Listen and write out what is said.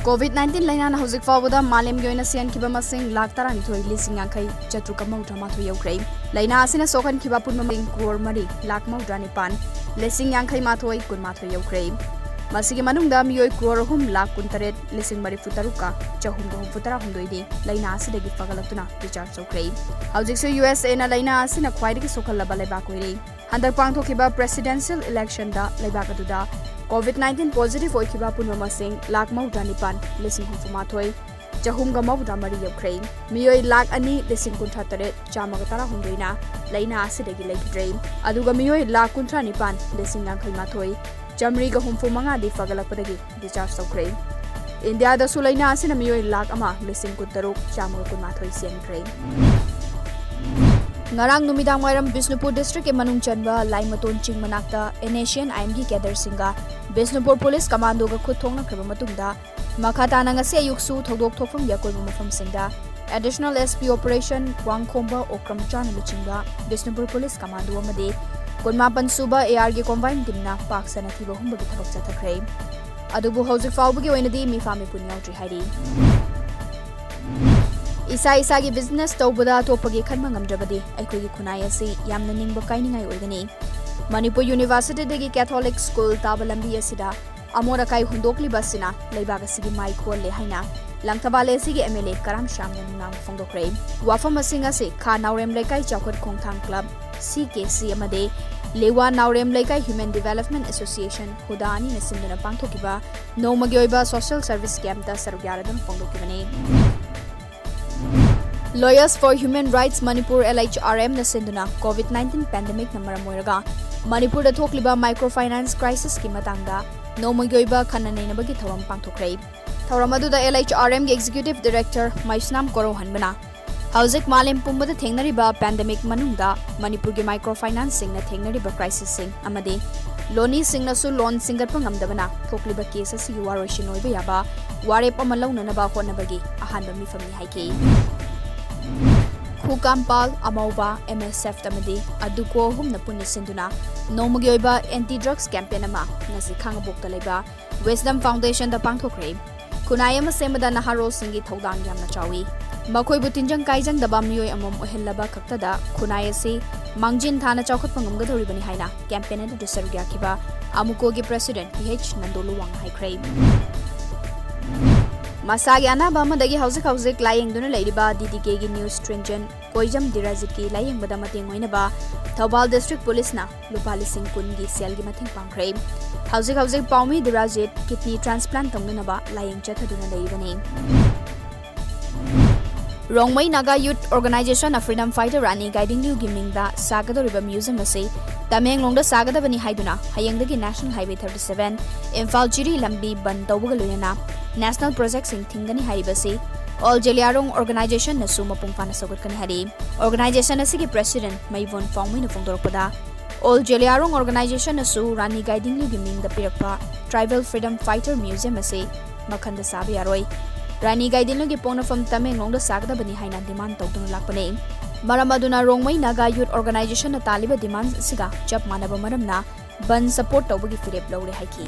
COVID-19 laina na hojik fawda malem goina sian kiba masing lak tarang thoi lising angkai chatru kamau drama thoi yaukrei laina asina sokan kiba pun maming crore mari lak mau drani pan lising angkai ma thoi kun ma thoi yaukrei masigi manung da miyoi crore hum lak kun taret lising mari futaruka chahum go futara hundoi di laina asidagi fagalaktuna recharge sokrei hojik se USA na laina asina khwaidagi sokal laba leba koirei handak pangthokiba presidential election da leba kaduda COVID-19 positive oikiba punwa masing lak mauda nipan lising humfuma thoi chahum ga mauda mari yaukrei miyoi lak ani lising kuntha tare chama ga tara hundoina laina asidagi leikidrei aduga miyoi lak kuntha nipan lising angkai ma thoi chamri ga humfu manga di fagalakpadagi discharge sokrei India da sulaina asina miyoi lak ama lising kuntaruk chama ga kunma thoi siankrei ngarang numidang wairam Bisnupur district ke manung chanba LAIMATON ching manakta Asian IMG gather singa Bisnupur police commando ga khuthongna khaba matungda makata na ngase ayuksu thodok thofam yakoi mafam singda additional SP operation wangkhomba okram chana luchinga Bisnupur police commando amade kunmapan suba AR ge combine timna paksana thiba humba gi thabak chathakhrei adubu hojik fawbagi oinadi mi fami punyautri hairi Isa gi business tawbada topagi khanma ngamdrabadi aikogi khunai asi yamna ningba kainingai oigani Manipur University degi Catholic School tabalambi asida amora kai hundokli basina leibaga sigi mai kholle haina langthabale sigi MLA karam shamna nam phongdokrei wafam asinga se kha naurem lekai chawkhat khongthang club CKC amade lewa naurem lekai Human Development Association hudani nasindana pangthokiba nomagi oiba social service camp da sarugyaradam phongdokibani Lawyers for Human Rights Manipur LHRM na sinduna COVID-19 pandemic na maramoiraga Manipur da thokliba microfinance crisis ki matangda nomagoiba khananai na bagi thawam pangthokrei thawram adu da LHRM ge executive director Maisnam Korohan bana hauzik malem pumbada thengnariba pandemic manungda Manipur ge microfinance sing na thengnariba crisis sing amade loni sing na su loan singat pangamdabana thokliba case asi waroshin oiba yaba warep amalawna na ba honna bagi ahanba mi family haike Kukampal Amauba MSF tamadi aduko humna punni sinduna nomagi oiba anti drugs campaign ama ngasi khangabokta leba Wisdom Foundation da pangthokrei kunai ama semada naharo singi thodang yamna chawi makhoi butinjang kaijang daba miyoi amom ohellaba khaktada kunai ase mangjin thana chawkhat pangam ga dhori bani haina campaign adu disargya khiba amuko gi president PH Nandolu wang haikrei Masagi anaba amadagi hauzik layeng duna leiriba DDK gi news stringent KOIJAM DHIRAJ ki layeng bada mateng oinaba THOUBAL district police na lupali sing kun gi sel gi mathing pangkrei hauzik paumi DHIRAJ kidney transplant tongna ba layeng chathaduna leiribani Rongmai Naga Youth Organization of Freedom Fighter Rani Guiding New Giming da Sagadoriba Museum ase Tamenglong da Sagadabani Haiduna Hayangdagi National Highway 37 Imphal Chiri Lambi Ban Tawbaga Loyana National Project Sing Thingani Haibasi All Jeliarong Organization na suma pungfana sogotkani hari Organization asigi President Maivon Fongmai na Fongdorpada All Jeliarong Organization na su Rani Guiding New Giming da Pirakpa Tribal Freedom Fighter Museum ase Makhanda Sabi Aroi Rani Guiding New Giponafam Tamenglong da Sagadabani Haina demand tawduna lakpane Maramaduna Rongmai Naga Youth Organization na taliba demand siga chap manaba maramna ban support tawbagi firep lawre haiki